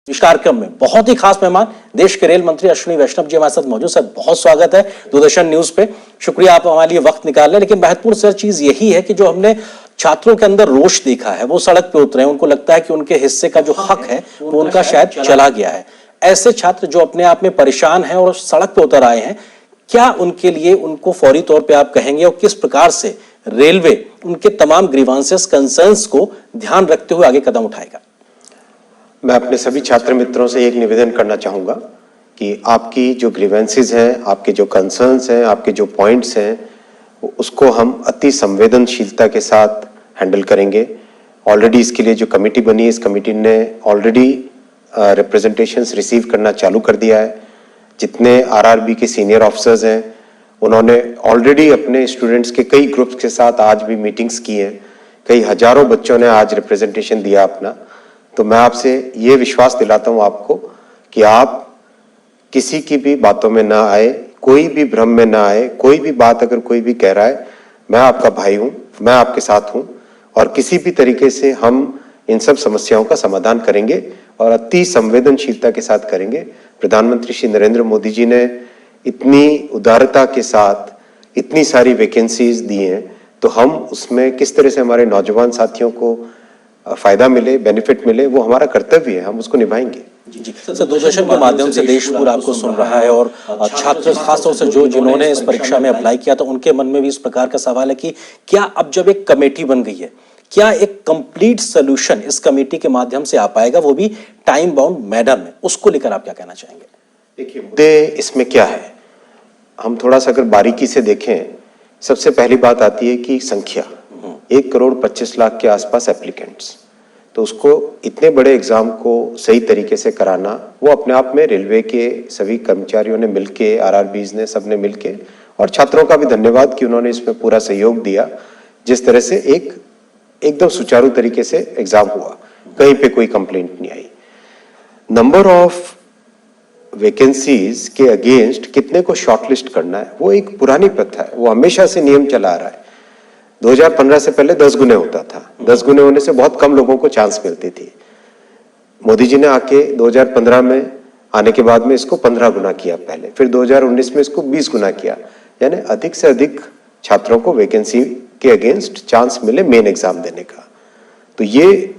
इस कार्यक्रम में बहुत ही खास मेहमान देश के रेल मंत्री अश्विनी वैष्णव जी हमारे साथ मौजूद। सर बहुत स्वागत है दूरदर्शन न्यूज पे। शुक्रिया आप हमारे लिए वक्त निकाल रहे हैं। लेकिन महत्वपूर्ण सर चीज यही है कि जो हमने छात्रों के अंदर रोष देखा है, वो सड़क पे उतरे हैं, उनको लगता है कि उनके हिस्से का जो हक है वो उनका शायद चला गया है। ऐसे छात्र जो अपने आप में परेशान हैं और सड़क पे उतर आए हैं, क्या उनके लिए उनको फौरी तौर पे आप कहेंगे और किस प्रकार से रेलवे उनके तमाम ग्रीवांसेस कंसर्न्स को ध्यान रखते हुए आगे कदम उठाएगा? मैं अपने सभी छात्र मित्रों से एक निवेदन करना चाहूँगा कि आपकी जो ग्रीवेंसेस हैं, आपके जो कंसर्न्स हैं, आपके जो पॉइंट्स हैं, उसको हम अति संवेदनशीलता के साथ हैंडल करेंगे। ऑलरेडी इसके लिए जो कमेटी बनी है, इस कमेटी ने ऑलरेडी रिप्रेजेंटेशंस रिसीव करना चालू कर दिया है। जितने आरआरबी के सीनियर ऑफिसर्स हैं, उन्होंने ऑलरेडी अपने स्टूडेंट्स के कई ग्रुप्स के साथ आज भी मीटिंग्स की हैं। कई हजारों बच्चों ने आज रिप्रेजेंटेशन दिया अपना। तो मैं आपसे ये विश्वास दिलाता हूँ आपको कि आप किसी की भी बातों में ना आए, कोई भी भ्रम में ना आए। कोई भी बात अगर कोई भी कह रहा है, मैं आपका भाई हूँ, मैं आपके साथ हूँ और किसी भी तरीके से हम इन सब समस्याओं का समाधान करेंगे और अति संवेदनशीलता के साथ करेंगे। प्रधानमंत्री श्री नरेंद्र मोदी जी ने इतनी उदारता के साथ इतनी सारी वैकेंसीज दी हैं, तो हम उसमें किस तरह से हमारे नौजवान साथियों को फायदा मिले, बेनिफिट मिले, वो हमारा कर्तव्य है, हम उसको निभाएंगे। जी सर, दूरदर्शन के माध्यम से देश पूरा आपको सुन रहा है और छात्र खासतौर से जिन्होंने इस परीक्षा में अप्लाई किया था, उनके मन में भी इस प्रकार का सवाल है कि क्या अब जब एक कमेटी बन गई है, क्या एक कंप्लीट सोल्यूशन इस कमेटी के माध्यम से आ पाएगा, वो भी टाइम बाउंड मैनर में? उसको लेकर आप क्या कहना चाहेंगे? देखिए, मुद्दे इसमें क्या है, हम थोड़ा सा अगर बारीकी से देखें, सबसे पहली बात आती है कि संख्या 1,25,00,000 के आसपास एप्लीकेंट्स। तो उसको इतने बड़े एग्जाम को सही तरीके से कराना, वो अपने आप में रेलवे के सभी कर्मचारियों ने मिलके, आरआरबीज ने, सबने मिलके, और छात्रों का भी धन्यवाद कि उन्होंने इसमें पूरा सहयोग दिया। जिस तरह से एकदम सुचारू तरीके से एग्जाम हुआ, कहीं पे कोई कंप्लेंट नहीं आई। नंबर ऑफ वैकेंसीज के अगेंस्ट कितने को शॉर्टलिस्ट करना है, वो एक पुरानी प्रथा है, वो हमेशा से नियम चला आ रहा है। 2015 से पहले 10 गुने होता था। 10 गुने होने से बहुत कम लोगों को चांस मिलती थी। मोदी जी ने आके 2015 में आने के बाद में इसको 15 गुना किया पहले, फिर 2019 में इसको 20 गुना किया। यानी अधिक से अधिक छात्रों को वैकेंसी के अगेंस्ट चांस मिले मेन एग्जाम देने का। तो ये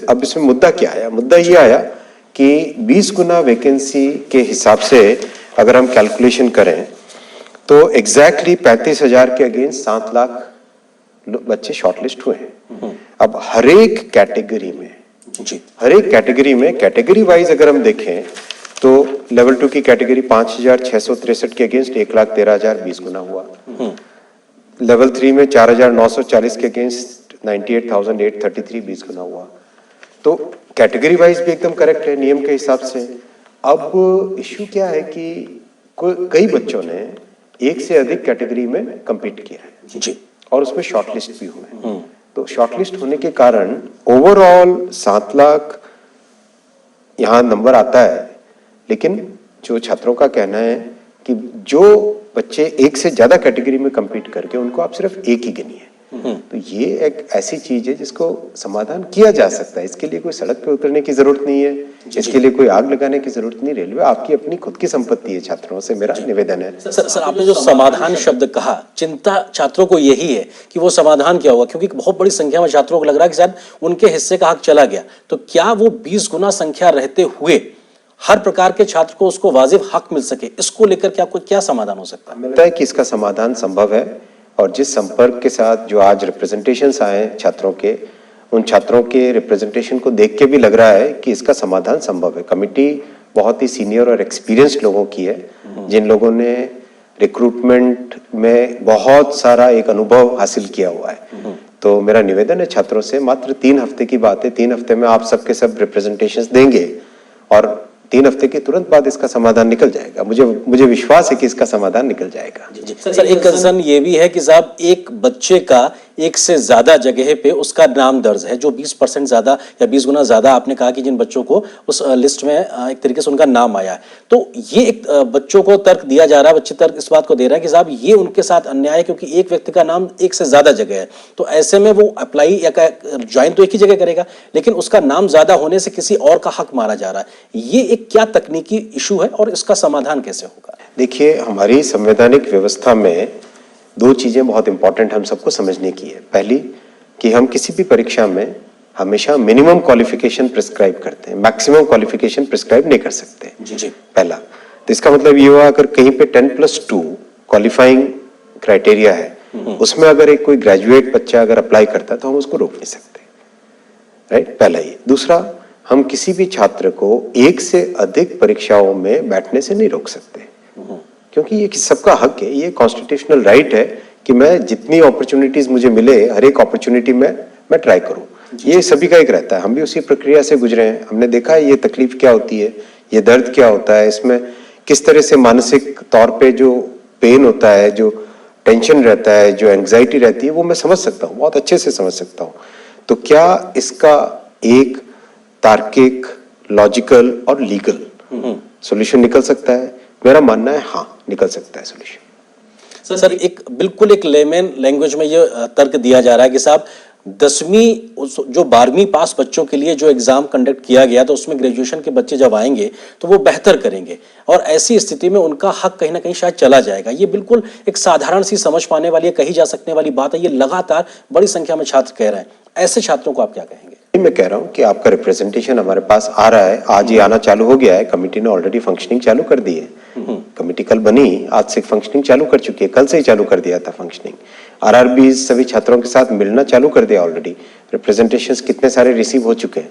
अब इसमें मुद्दा क्या आया? मुद्दा ये आया कि 20 गुना वैकेंसी के हिसाब से अगर हम कैलकुलेशन करें तो एग्जैक्टली 35,000 के अगेंस्ट 7 लाख बच्चे शॉर्टलिस्ट हुए हैं। अब हर एक कैटेगरी में कैटेगरी वाइज अगर हम देखें तो लेवल 2 की कैटेगरी 5,663 के अगेंस्ट 1,13,000 20 गुना हुआ। लेवल 3 में 4,940 के अगेंस्ट 98,833 20 गुना हुआ। तो कैटेगरी वाइज भी एकदम करेक्ट है नियम के हिसाब से। अब इश्यू क्या है कि कई बच्चों ने एक से अधिक कैटेगरी में compete किया है जी, और उसमें शॉर्टलिस्ट भी हुए। तो शॉर्टलिस्ट होने के कारण ओवरऑल 7 लाख यहाँ नंबर आता है। लेकिन जो छात्रों का कहना है कि जो बच्चे एक से ज्यादा कैटेगरी में compete करके, उनको आप सिर्फ एक ही गिनिए। तो ये एक ऐसी चीज है जिसको समाधान किया जा सकता है। इसके लिए कोई सड़क पे उतरने की जरूरत नहीं है, इसके लिए कोई आग लगाने की जरूरत नहीं। रेलवे आपकी अपनी खुद की संपत्ति है। छात्रों से मेरा निवेदन है। सर आपने जो समाधान शब्द कहा, चिंता छात्रों को यही है कि वो समाधान क्या होगा, क्योंकि बहुत बड़ी संख्या में छात्रों को लग रहा है कि शायद उनके हिस्से का हक चला गया। तो क्या वो 20 गुना संख्या रहते हुए हर प्रकार के छात्र को उसको वाजिब हक मिल सके, इसको लेकर क्या समाधान हो सकता है? मिलता है कि इसका समाधान संभव है। और जिस संपर्क के साथ जो आज रिप्रेजेंटेशंस आए छात्रों के, उन छात्रों के रिप्रेजेंटेशन को देख के भी लग रहा है कि इसका समाधान संभव है। कमिटी बहुत ही सीनियर और एक्सपीरियंस्ड लोगों की है, जिन लोगों ने रिक्रूटमेंट में बहुत सारा एक अनुभव हासिल किया हुआ है। तो मेरा निवेदन है छात्रों से, मात्र 3 हफ्ते की बात है, 3 हफ्ते में आप सबके सब रिप्रेजेंटेशंस देंगे और 3 हफ्ते के तुरंत बाद इसका समाधान निकल जाएगा। मुझे विश्वास है कि इसका समाधान निकल जाएगा। जी। सर एक कंसर्न ये भी है कि साहब एक बच्चे का एक से ज्यादा जगह पे उसका नाम दर्ज है, जो 20% ज्यादा या 20 गुना ज्यादा आपने कहा कि जिन बच्चों को उस लिस्ट में एक तरीके से उनका नाम आया है, तो ये एक बच्चों को तर्क दिया जा रहा है, बच्चे तर्क इस बात को दे रहे हैं कि साहब ये उनके साथ अन्याय है क्योंकि एक व्यक्ति का नाम एक से ज्यादा जगह है, तो ऐसे में वो अप्लाई या ज्वाइन तो एक ही जगह करेगा, लेकिन उसका नाम ज्यादा होने से किसी और का हक मारा जा रहा है। ये एक क्या तकनीकी इशू है और इसका समाधान कैसे होगा? देखिए, हमारी संवैधानिक व्यवस्था में दो चीजें बहुत इंपॉर्टेंट हम सबको समझने की है। पहली कि हम किसी भी परीक्षा में हमेशा मिनिमम क्वालिफिकेशन प्रिस्क्राइब करते हैं, मैक्सिमम क्वालिफिकेशन प्रिस्क्राइब नहीं कर सकते। जी। पहला तो इसका मतलब ये हुआ, अगर कहीं पे 10+2 क्वालिफाइंग क्राइटेरिया है, उसमें अगर एक कोई ग्रेजुएट बच्चा अगर अप्लाई करता है तो हम उसको रोक नहीं सकते, राइट? पहला ये। दूसरा, हम किसी भी छात्र को एक से अधिक परीक्षाओं में बैठने से नहीं रोक सकते, क्योंकि ये सबका हक है, ये कॉन्स्टिट्यूशनल राइट है कि मैं जितनी अपॉर्चुनिटीज मुझे मिले हर एक अपॉर्चुनिटी में मैं ट्राई करूं। ये सभी का एक रहता है, हम भी उसी प्रक्रिया से गुजरे हैं, हमने देखा है ये तकलीफ क्या होती है, ये दर्द क्या होता है, इसमें किस तरह से मानसिक तौर पे जो पेन होता है, जो टेंशन रहता है, जो एंग्जाइटी रहती है, वो मैं समझ सकता हूँ, बहुत अच्छे से समझ सकता हूँ। तो क्या इसका एक तार्किक, लॉजिकल और लीगल सॉल्यूशन निकल सकता है? मेरा मानना है हाँ, निकल सकता है सॉल्यूशन। सर एक बिल्कुल एक लेमन लैंग्वेज में ये तर्क दिया जा रहा है कि साहब 10वीं जो 12वीं पास बच्चों के लिए जो एग्जाम कंडक्ट किया गया तो उसमें ग्रेजुएशन के बच्चे जब आएंगे तो वो बेहतर करेंगे और ऐसी स्थिति में उनका हक कहीं ना कहीं शायद चला जाएगा। ये बिल्कुल एक साधारण सी समझ पाने वाली, कही जा सकने वाली बात है। ये लगातार बड़ी संख्या में छात्र कह रहे हैं, ऐसे छात्रों को आप क्या कहेंगे? मैं कह रहा हूं कि आपका रिप्रेजेंटेशन हमारे पास आ रहा है, आज ही आना चालू हो गया है, कमेटी ने ऑलरेडी फंक्शनिंग चालू कर दी है। कमेटी कल बनी, आज से फंक्शनिंग चालू कर चुकी है, कल से ही चालू कर दिया था फंक्शनिंग। आरआरबी सभी छात्रों के साथ मिलना चालू कर दिया ऑलरेडी, रिप्रेजेंटेशंस कितने सारे रिसीव हो चुके हैं,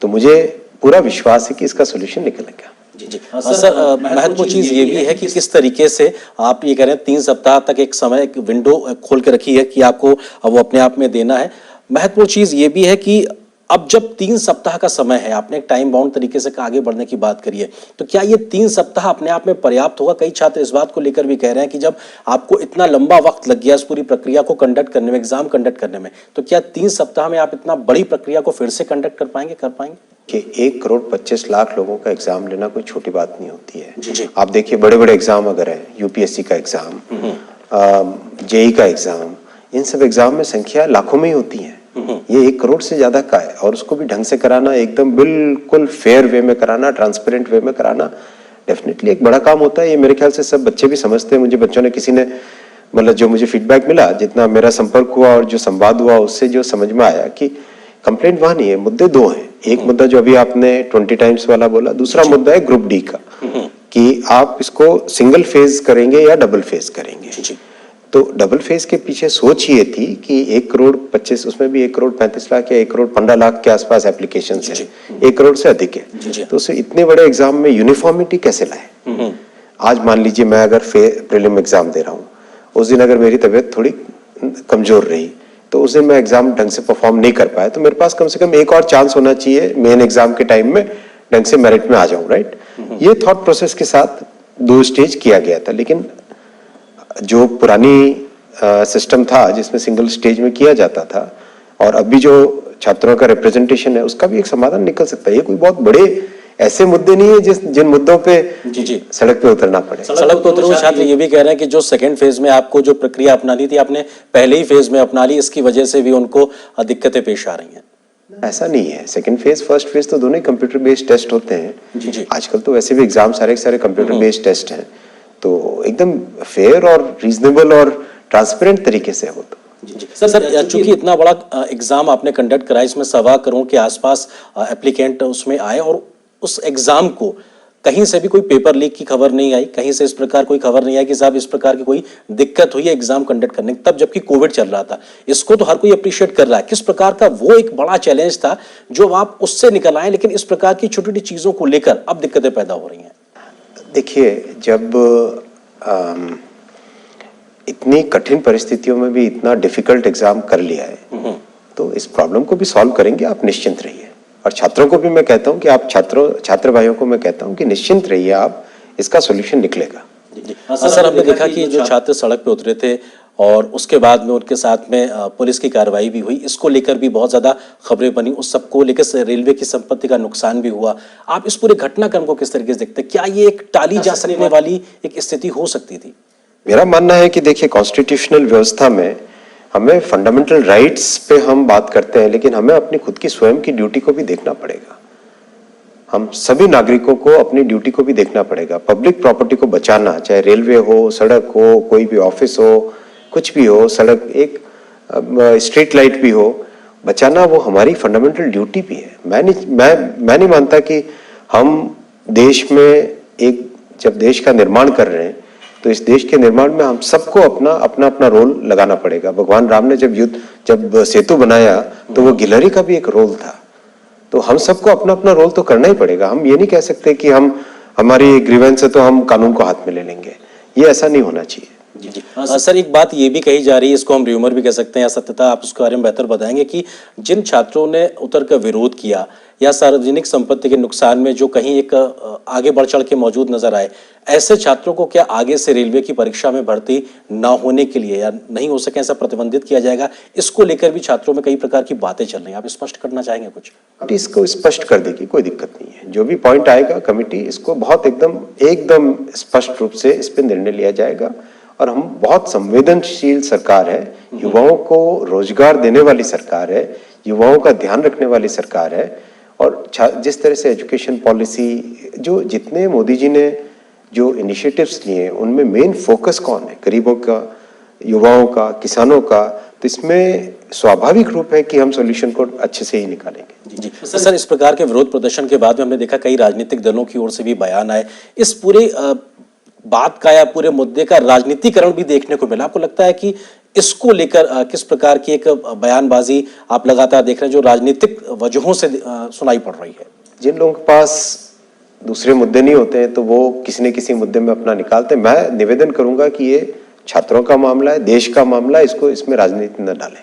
तो मुझे पूरा विश्वास है कि इसका सोल्यूशन निकलेगा। जी। सर महत्वपूर्ण चीज ये भी है कि किस तरीके से आप ये कह रहे हैं 3 सप्ताह तक एक समय, एक विंडो खोल के रखी है कि आपको वो अपने आप में देना है। महत्वपूर्ण चीज ये भी है कि अब जब 3 सप्ताह का समय है, आपने एक टाइम बाउंड तरीके से आगे बढ़ने की बात करी है, तो क्या ये 3 सप्ताह अपने आप में पर्याप्त होगा? कई छात्र इस बात को लेकर भी कह रहे हैं कि जब आपको इतना लंबा वक्त लग गया इस पूरी प्रक्रिया को कंडक्ट करने में, एग्जाम कंडक्ट करने में, तो क्या 3 सप्ताह में आप इतना बड़ी प्रक्रिया को फिर से कंडक्ट कर पाएंगे? कि 1,25,00,000 लोगों का एग्जाम लेना कोई छोटी बात नहीं होती है। जी। आप देखिए, बड़े बड़े एग्जाम अगर है, यूपीएससी का एग्जाम, जेई का एग्जाम, इन सब एग्जाम में संख्या लाखों में ही होती है। ये 1 करोड़ से ज्यादा का है और उसको भी ढंग से कराना, एकदम बिल्कुल फेयर वे में कराना, ट्रांसपेरेंट वे में कराना, डेफिनेटली एक बड़ा काम होता है। ये मेरे ख्याल से सब बच्चे भी समझते हैं। मुझे बच्चों ने, किसी ने, मतलब जो मुझे फीडबैक मिला, जितना मेरा संपर्क हुआ और जो संवाद हुआ, उससे जो समझ में आया कि कंप्लेंट वहां नहीं है, मुद्दे दो हैं। एक मुद्दा जो अभी आपने 20 टाइम्स वाला बोला, दूसरा मुद्दा है ग्रुप डी का, कि आप इसको सिंगल फेज करेंगे या डबल फेज करेंगे। तो डबल फेज के पीछे सोच ये थी कि 1,25,00,000, उसमें भी 1,35,00,000 या 1,15,00,000 के आसपास एप्लीकेशन है, 1 करोड़ से अधिक है। तो उससे इतने बड़े एग्जाम में यूनिफॉर्मिटी कैसे लाए? आज मान लीजिए मैं अगर प्रीलिम एग्जाम दे रहा हूँ, उस दिन अगर मेरी तबीयत थोड़ी कमजोर रही, तो उस दिन मैं एग्जाम ढंग से परफॉर्म नहीं कर पाया, तो मेरे पास कम से कम एक और चांस होना चाहिए मेन एग्जाम के टाइम में ढंग से मेरिट में आ जाऊं, राइट? ये थॉट प्रोसेस के साथ 2 स्टेज किया गया था। लेकिन जो पुरानी सिस्टम था जिसमें सिंगल स्टेज में किया जाता था, और अभी जो छात्रों का रिप्रेजेंटेशन है, उसका भी एक समाधान निकल सकता है। ये कोई बहुत बड़े ऐसे मुद्दे नहीं है जिन मुद्दों पे सड़क पे उतरना पड़े। सड़क पे उतरे हुए छात्र ये भी कह रहे हैं कि जो सेकंड फेज में आपको जो प्रक्रिया अपनानी थी, आपने पहले ही फेज में अपना ली, इसकी वजह से भी उनको दिक्कतें पेश आ रही हैं। ऐसा नहीं है, सेकंड फेज फर्स्ट फेज तो दोनों ही कंप्यूटर बेस्ड टेस्ट होते हैं। आजकल तो वैसे भी एग्जाम सारे कंप्यूटर बेस्ड टेस्ट हैं, तो एकदम फेयर और रीजनेबल और ट्रांसपेरेंट तरीके से हो। तो सर चूंकि इतना बड़ा एग्जाम आपने कंडक्ट कराया, इसमें 1.25 करोड़ के आसपास एप्लीकेंट उसमें आए, और उस एग्जाम को कहीं से भी कोई पेपर लीक की खबर नहीं आई, कहीं से इस प्रकार कोई खबर नहीं आई कि साहब इस प्रकार की कोई दिक्कत हुई है एग्जाम कंडक्ट करने, तब जबकि कोविड चल रहा था। इसको तो हर कोई अप्रिशिएट कर रहा है। किस प्रकार का वो एक बड़ा चैलेंज था जो आप उससे निकल आए, लेकिन इस प्रकार की छोटी छोटी चीजों को लेकर अब दिक्कतें पैदा हो रही हैं। देखिए, जब इतनी कठिन परिस्थितियों में भी इतना डिफिकल्ट एग्जाम कर लिया है, तो इस प्रॉब्लम को भी सॉल्व करेंगे, आप निश्चिंत रहिए। और छात्रों को भी मैं कहता हूं कि आप छात्र भाइयों को मैं कहता हूं कि निश्चिंत रहिए, आप, इसका सॉल्यूशन निकलेगा। सर हमने देखा कि जो छात्र सड़क पे उतरे थे और उसके बाद में उनके साथ में पुलिस की कार्रवाई भी हुई। इसको लेकर भी बहुत ज्यादा खबरें बनी, उस सबको लेकर रेलवे की संपत्ति का नुकसान भी हुआ। आप इस पूरे घटनाक्रम को किस तरीके से देखते हैं? क्या ये एक टाली जा सकने वाली एक स्थिति हो सकती थी? मेरा मानना है कि देखिए, कॉन्स्टिट्यूशनल व्यवस्था में हमें फंडामेंटल राइट्स पे हम बात करते हैं, लेकिन हमें अपनी खुद की स्वयं की ड्यूटी को भी देखना पड़ेगा। हम सभी नागरिकों को अपनी ड्यूटी को भी देखना पड़ेगा। पब्लिक प्रॉपर्टी को बचाना, चाहे रेलवे हो, सड़क हो, कोई भी ऑफिस हो, कुछ भी हो, सड़क, एक स्ट्रीट लाइट भी हो, बचाना वो हमारी फंडामेंटल ड्यूटी भी है। मैं नहीं मानता कि हम देश में एक, जब देश का निर्माण कर रहे हैं तो इस देश के निर्माण में हम सबको अपना अपना रोल लगाना पड़ेगा। भगवान राम ने जब सेतु बनाया तो वो गिलहरी का भी एक रोल था। तो हम सबको अपना अपना रोल तो करना ही पड़ेगा। हम ये नहीं कह सकते कि हमारी ग्रीवेंस है तो हम कानून को हाथ में ले लेंगे, ये ऐसा नहीं होना चाहिए। जी। सर, एक बात ये भी कही जा रही है, इसको हम र्यूमर भी कह सकते हैं या सत्यता, आप उसके बारे में बेहतर बताएंगे, कि जिन छात्रों ने उतर कर विरोध किया या सार्वजनिक संपत्ति के नुकसान में जो कहीं एक आगे बढ़ चढ़ के मौजूद नजर आए, ऐसे छात्रों को क्या आगे से रेलवे की परीक्षा में भर्ती ना होने के लिए या नहीं हो सके ऐसा प्रतिबंधित किया जाएगा? इसको लेकर भी छात्रों में कई प्रकार की बातें चल रही हैं, आप स्पष्ट करना चाहेंगे कुछ? इसको स्पष्ट कर देगी, कोई दिक्कत नहीं है। जो भी पॉइंट आएगा कमेटी इसको बहुत एकदम स्पष्ट रूप से इस पर निर्णय लिया जाएगा। और हम बहुत संवेदनशील सरकार है, युवाओं को रोजगार देने वाली सरकार है, युवाओं का ध्यान रखने वाली सरकार है। और जिस तरह से एजुकेशन पॉलिसी, जो जितने मोदी जी ने जो इनिशिएटिव्स लिए, उनमें मेन फोकस कौन है? गरीबों का, युवाओं का, किसानों का। तो इसमें स्वाभाविक रूप है कि हम सॉल्यूशन को अच्छे से ही निकालेंगे। जी सर, इस प्रकार के विरोध प्रदर्शन के बाद में हमने देखा कई राजनीतिक दलों की ओर से भी बयान आए। इस पूरे बात का या पूरे मुद्दे का राजनीतिकरण भी देखने को मिला। आपको लगता है कि इसको लेकर किस प्रकार की एक बयानबाजी आप लगातार देख रहे हैं जो राजनीतिक वजहों से सुनाई पड़ रही है? जिन लोगों के पास दूसरे मुद्दे नहीं होते हैं तो वो किसी न किसी मुद्दे में अपना निकालते हैं। मैं निवेदन करूंगा कि ये छात्रों का मामला है, देश का मामला है, इसमें राजनीति न डालें।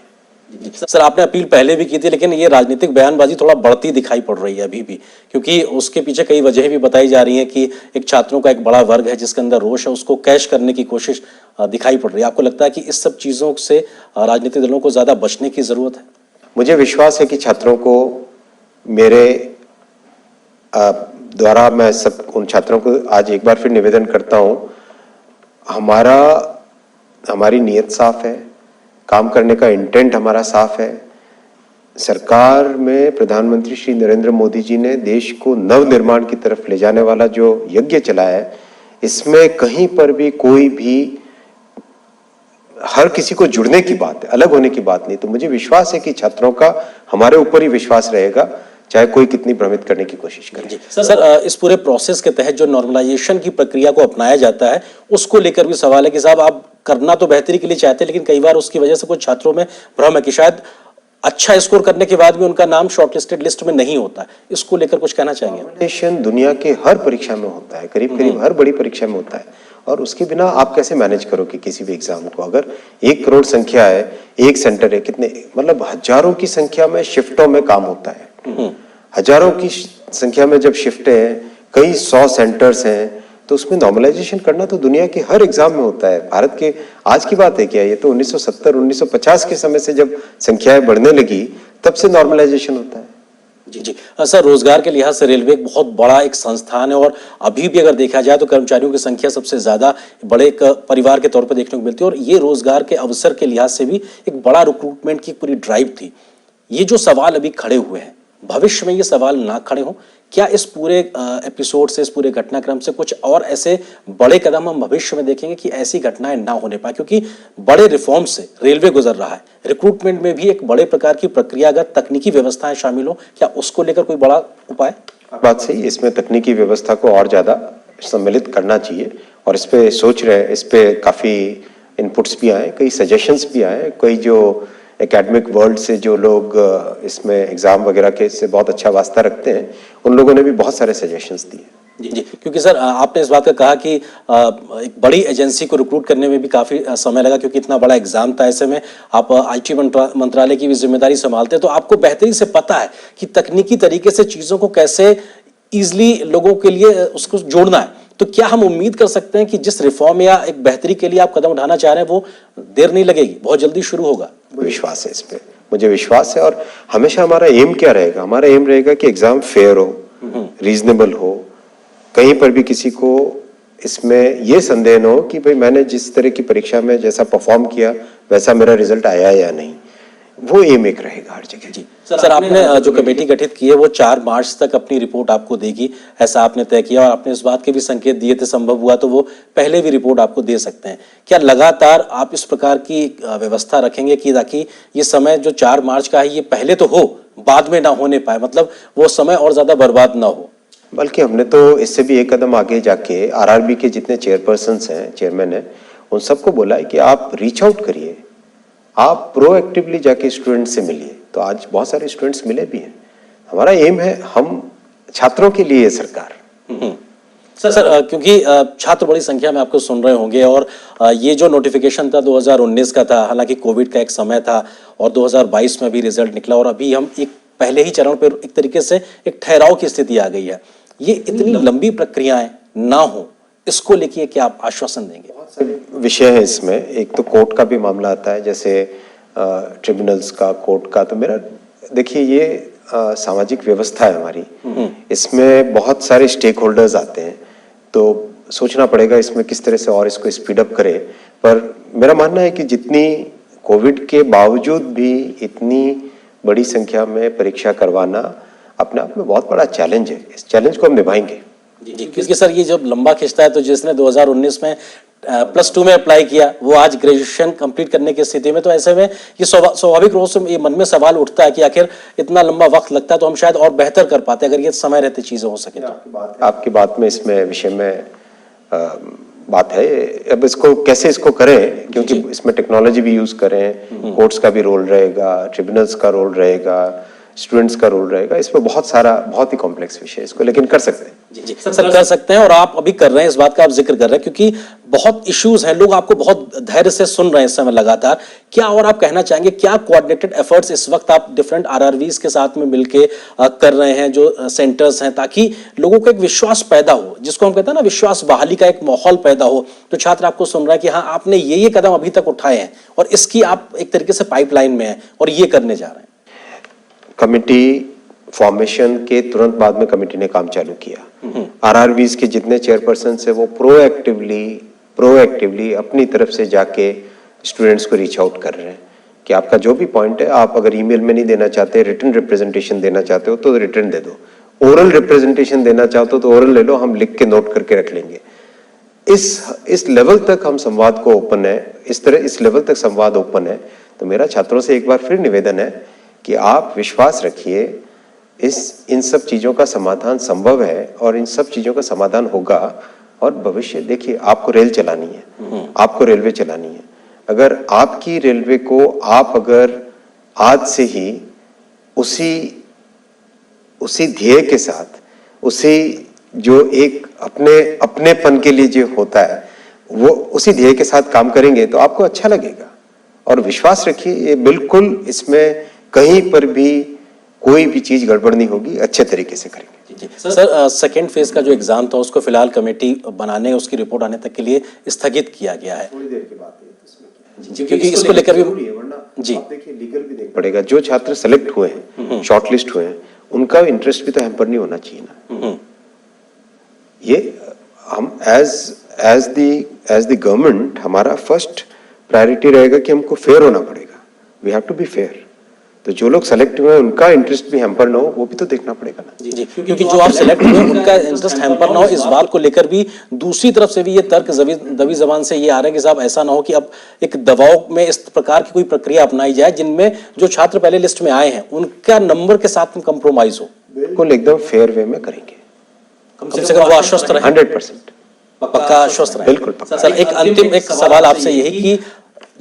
सर, आपने अपील पहले भी की थी, लेकिन ये राजनीतिक बयानबाजी थोड़ा बढ़ती दिखाई पड़ रही है अभी भी, क्योंकि उसके पीछे कई वजह भी बताई जा रही हैं कि एक छात्रों का एक बड़ा वर्ग है जिसके अंदर रोष है, उसको कैश करने की कोशिश दिखाई पड़ रही है। आपको लगता है कि इस सब चीजों से राजनीतिक दलों को ज्यादा बचने की जरूरत है? मुझे विश्वास है कि छात्रों को मेरे द्वारा, मैं सब उन छात्रों को आज एक बार फिर निवेदन करता हूं, हमारी नीयत साफ है, काम करने का इंटेंट हमारा साफ है। सरकार में प्रधानमंत्री श्री नरेंद्र मोदी जी ने देश को नव निर्माण की तरफ ले जाने वाला जो यज्ञ चलाया है, इसमें कहीं पर भी कोई भी हर किसी को जुड़ने की बात है, अलग होने की बात नहीं। तो मुझे विश्वास है कि छात्रों का हमारे ऊपर ही विश्वास रहेगा, चाहे कोई कितनी भ्रमित करने की कोशिश करे। सर, इस पूरे प्रोसेस के तहत जो नॉर्मलाइजेशन की प्रक्रिया को अपनाया जाता है, उसको लेकर भी सवाल है कि साहब आप करना तो बेहतरी के लिए चाहते हैं, लेकिन कई बार उसकी वजह से कुछ छात्रों में भ्रम है कि शायद अच्छा स्कोर करने के बाद भी उनका नाम शॉर्टलिस्टेड लिस्ट में नहीं होता। इसको लेकर कुछ कहना चाहेंगे? नॉमिनेशन दुनिया के हर परीक्षा में होता है, करीब हर बड़ी परीक्षा में होता है, और उसके बिना आप कैसे मैनेज करोगे किसी भी एग्जाम को? अगर 1 करोड़ संख्या है, एक सेंटर है, कितने, मतलब हजारों की संख्या में शिफ्टों में काम होता है। हजारों की संख्या में जब शिफ्टें हैं, कई 100 सेंटर्स हैं, तो उसमें नॉर्मलाइजेशन करना तो दुनिया के हर एग्जाम में होता है। भारत के आज की बात है क्या? ये तो 1970 1950 के समय से जब संख्याएं बढ़ने लगी तब से नॉर्मलाइजेशन होता है। जी। सर, रोजगार के लिहाज से रेलवे एक बहुत बड़ा एक संस्थान है, और अभी भी अगर देखा जाए तो कर्मचारियों की संख्या सबसे ज्यादा बड़े एक परिवार के तौर पर देखने को मिलती है, और ये रोजगार के अवसर के लिहाज से भी एक बड़ा रिक्रूटमेंट की पूरी ड्राइव थी। ये जो सवाल अभी खड़े हुए हैं, भविष्य में ये सवाल ना खड़े हो, क्या इस पूरे एपिसोड से, इस पूरे घटनाक्रम से कुछ और ऐसे बड़े कदम हम भविष्य में देखेंगे कि ऐसी घटनाएं ना होने पाए? क्योंकि बड़े रिफॉर्म से रेलवे गुजर रहा है, रिक्रूटमेंट में भी एक बड़े प्रकार की प्रक्रियागत तकनीकी व्यवस्थाएं शामिल हो, क्या उसको लेकर कोई बड़ा उपाय? बात सही, इसमें तकनीकी व्यवस्था को और ज्यादा सम्मिलित करना चाहिए, और इस पे सोच रहे हैं, इस पे काफी इनपुट्स भी आए, कई सजेशंस भी आए, कई जो एकेडमिक वर्ल्ड से जो लोग इसमें एग्जाम वगैरह के से बहुत अच्छा वास्ता रखते हैं, उन लोगों ने भी बहुत सारे सजेशंस दिए। जी, क्योंकि सर आपने इस बात का कहा कि एक बड़ी एजेंसी को रिक्रूट करने में भी काफी समय लगा, क्योंकि इतना बड़ा एग्जाम था। ऐसे में आप आईटी मंत्रालय की भी जिम्मेदारी संभालते हैं, तो आपको बेहतरी से पता है कि तकनीकी तरीके से चीजों को कैसे इजिली लोगों के लिए उसको जोड़ना है। तो क्या हम उम्मीद कर सकते हैं कि जिस रिफॉर्म या एक बेहतरी के लिए आप कदम उठाना चाह रहे हैं वो देर नहीं लगेगी, बहुत जल्दी शुरू होगा? विश्वास है इस पे, मुझे विश्वास है। और हमेशा हमारा एम क्या रहेगा? हमारा एम रहेगा कि एग्जाम फेयर हो, रीजनेबल हो, कहीं पर भी किसी को इसमें यह संदेह न हो कि भाई मैंने जिस तरह की परीक्षा में जैसा परफॉर्म किया वैसा मेरा रिजल्ट आया या नहीं। वो एम एक रहेगा हर जगह। जी सर, आपने जो कमेटी गठित की है वो 4 मार्च तक अपनी रिपोर्ट आपको देगी, ऐसा आपने तय किया, और आपने इस बात के भी संकेत दिए थे संभव हुआ तो वो पहले भी रिपोर्ट आपको दे सकते हैं। क्या लगातार आप इस प्रकार की व्यवस्था रखेंगे कि ताकि ये समय जो 4 मार्च का है ये पहले तो हो, बाद में ना होने पाए, मतलब वो समय और ज्यादा बर्बाद ना हो? बल्कि हमने तो इससे भी एक कदम आगे जाके आरआरबी के जितने चेयरपर्सन्स हैं, चेयरमैन हैं, उन सबको बोला है कि आप रीच आउट करिए, आप प्रोएक्टिवली जाके स्टूडेंट से मिलिए। तो आज बहुत सारे स्टूडेंट्स मिले भी हैं। हमारा एम है, हम छात्रों के लिए सरकार। सर क्योंकि छात्र बड़ी संख्या में आपको सुन रहे होंगे, और ये जो नोटिफिकेशन था 2019 का था, हालांकि कोविड का एक समय था, और 2022 में भी रिजल्ट निकला, और अभी हम एक पहले ही चरण पर एक तरीके से एक ठहराव की स्थिति आ गई है। ये इतनी लंबी प्रक्रियाएं ना हो, इसको लेके क्या आप आश्वासन देंगे? बहुत सारे विषय है इसमें। एक तो कोर्ट का भी मामला आता है, जैसे ट्रिब्यूनल्स का, कोर्ट का। तो मेरा देखिए, ये सामाजिक व्यवस्था है हमारी, इसमें बहुत सारे स्टेक होल्डर्स आते हैं, तो सोचना पड़ेगा इसमें किस तरह से और इसको स्पीड अप करें। पर मेरा मानना है कि जितनी कोविड के बावजूद भी इतनी बड़ी संख्या में परीक्षा करवाना अपने आप में बहुत बड़ा चैलेंज है। इस चैलेंज को हम निभाएंगे। जी, क्योंकि सर ये जब लंबा खिंचता है तो जिसने 2019 में +2 में अप्लाई किया वो आज ग्रेजुएशन कंप्लीट करने की स्थिति में, तो ऐसे में ये स्वाभाविक रूप से ये मन में सवाल उठता है कि आखिर इतना लंबा वक्त लगता है तो हम शायद और बेहतर कर पाते अगर ये समय रहते चीजें हो सके तो। आपकी बात में इसमें विषय में बात है। अब इसको कैसे इसको करें, क्योंकि इसमें टेक्नोलॉजी भी यूज करें, कोर्ट्स का भी रोल रहेगा, ट्रिब्यूनल्स का रोल रहेगा, स्टूडेंट्स का रोल रहेगा। इसमें बहुत सारा, बहुत ही कॉम्प्लेक्स विषय है इसको, लेकिन कर सकते हैं। जी सर कर सकते हैं, और आप अभी कर रहे हैं, इस बात का आप जिक्र कर रहे हैं क्योंकि बहुत इश्यूज हैं, लोग आपको बहुत धैर्य से सुन रहे हैं इस समय लगातार। क्या और आप कहना चाहेंगे, क्या कोऑर्डिनेटेड एफर्ट्स इस वक्त आप डिफरेंट आरआरवीज के साथ में मिलके कर रहे हैं, जो सेंटर्स हैं, ताकि लोगों को एक विश्वास पैदा हो, जिसको हम कहते हैं ना विश्वास बहाली का एक माहौल पैदा हो? तो छात्र आपको सुन रहा है कि हाँ आपने ये कदम अभी तक उठाए हैं और इसकी आप एक तरीके से पाइपलाइन में है और ये करने जा रहे हैं। कमिटी फॉर्मेशन के तुरंत बाद में कमेटी ने काम चालू किया। आरआरवीज के जितने चेयरपर्सन है वो प्रोएक्टिवली अपनी तरफ से जाके स्टूडेंट्स को रीच आउट कर रहे हैं कि आपका जो भी पॉइंट है, आप अगर ईमेल में नहीं देना चाहते, रिटन रिप्रेजेंटेशन देना चाहते हो तो रिटन दे दो, ओरल रिप्रेजेंटेशन देना चाहते हो तो ओरल ले लो, हम लिख के नोट करके रख लेंगे। इस लेवल तक हम संवाद को ओपन है, इस लेवल तक संवाद ओपन है। तो मेरा छात्रों से एक बार फिर निवेदन है कि आप विश्वास रखिए, इन सब चीजों का समाधान संभव है और इन सब चीजों का समाधान होगा। और भविष्य देखिए, आपको रेल चलानी है, आपको रेलवे चलानी है। अगर आपकी रेलवे को आप अगर आज से ही उसी ध्येय के साथ, उसी जो एक अपनेपन के लिए जो होता है, वो उसी ध्येय के साथ काम करेंगे तो आपको अच्छा लगेगा। और विश्वास रखिए, ये बिल्कुल इसमें कहीं पर भी कोई भी चीज गड़बड़ नहीं होगी, अच्छे तरीके से करेंगे। सर सेकेंड फेज का जो एग्जाम था उसको फिलहाल कमेटी बनाने, उसकी रिपोर्ट आने तक के लिए स्थगित किया गया है। थोड़ी देर के बाद है, क्योंकि इसको लेकर भी जी देखिए, लीगल भी देखना पड़ेगा। जो छात्र सेलेक्ट हुए हैं, शॉर्टलिस्ट हुए हैं, उनका इंटरेस्ट भी तो हैम्पर नहीं होना चाहिए ना। ये हम एज द गवर्नमेंट, हमारा फर्स्ट प्रायोरिटी रहेगा कि हमको फेयर होना पड़ेगा। We have to be fair. तो जो लोग सेलेक्ट हुए हैं उनका इंटरेस्ट भी हैम्पर ना हो, वो भी तो देखना पड़ेगा ना। जी, क्योंकि जो आप सेलेक्ट हुए उनका इंटरेस्ट हैम्पर ना हो, इस बात को लेकर भी दूसरी तरफ से भी ये तर्क दबी जबान से ये आ रहा है कि साहब ऐसा ना हो कि अब एक दबाव में इस प्रकार की कोई प्रक्रिया अपनाई जाए जिनमें जो छात्र पहले लिस्ट में आए हैं उनका नंबर के साथ में कंप्रोमाइज हो। बिल्कुल एकदम फेयर वे में करेंगे, कम से कम वो आश्वस्त रहे। 100% पक्का आश्वस्त रहे। बिल्कुल पक्का। सर एक अंतिम एक सवाल आपसे यही कि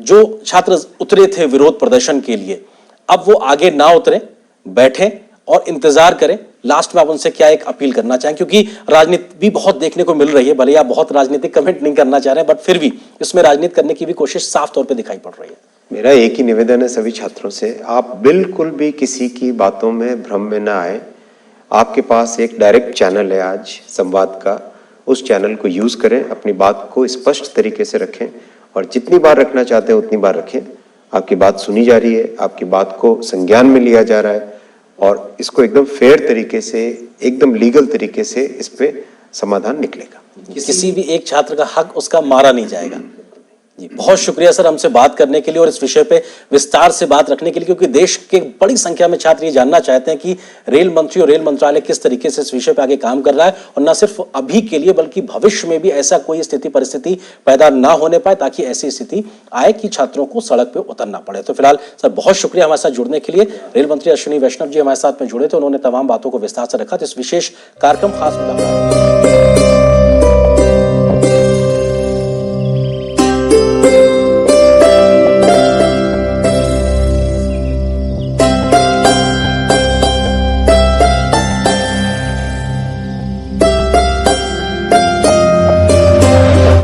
जो छात्र उतरे थे विरोध प्रदर्शन के लिए, अब वो आगे ना उतरे, बैठे और इंतजार करें। लास्ट में आप उनसे क्या एक अपील करना चाहें, क्योंकि राजनीति भी बहुत देखने को मिल रही है, भले आप बहुत राजनीतिक कमेंट नहीं करना चाह रहे हैं, बट फिर भी इसमें राजनीति करने की भी कोशिश साफ तौर पे दिखाई पड़ रही है। मेरा एक ही निवेदन है सभी छात्रों से, आप बिल्कुल भी किसी की बातों में भ्रम में ना आए। आपके पास एक डायरेक्ट चैनल है आज संवाद का, उस चैनल को यूज करें, अपनी बात को स्पष्ट तरीके से रखें और जितनी बार रखना चाहते हैं उतनी बार रखें। आपकी बात सुनी जा रही है, आपकी बात को संज्ञान में लिया जा रहा है और इसको एकदम फेयर तरीके से, एकदम लीगल तरीके से इस पे समाधान निकलेगा। किसी भी एक छात्र का हक उसका मारा नहीं जाएगा। जी, बहुत शुक्रिया सर हमसे बात करने के लिए और इस विषय पे विस्तार से बात रखने के लिए, क्योंकि देश के बड़ी संख्या में छात्र ये जानना चाहते हैं कि रेल मंत्री और रेल मंत्रालय किस तरीके से इस विषय पे आगे काम कर रहा है और न सिर्फ अभी के लिए बल्कि भविष्य में भी ऐसा कोई स्थिति परिस्थिति पैदा ना होने पाए, ताकि ऐसी स्थिति आए कि छात्रों को सड़क पे उतरना पड़े। तो फिलहाल सर बहुत शुक्रिया हमारे साथ जुड़ने के लिए। रेल मंत्री अश्विनी वैष्णव जी हमारे साथ में जुड़े थे, उन्होंने तमाम बातों को विस्तार से रखा। तो इस विशेष कार्यक्रम खास मुलाकात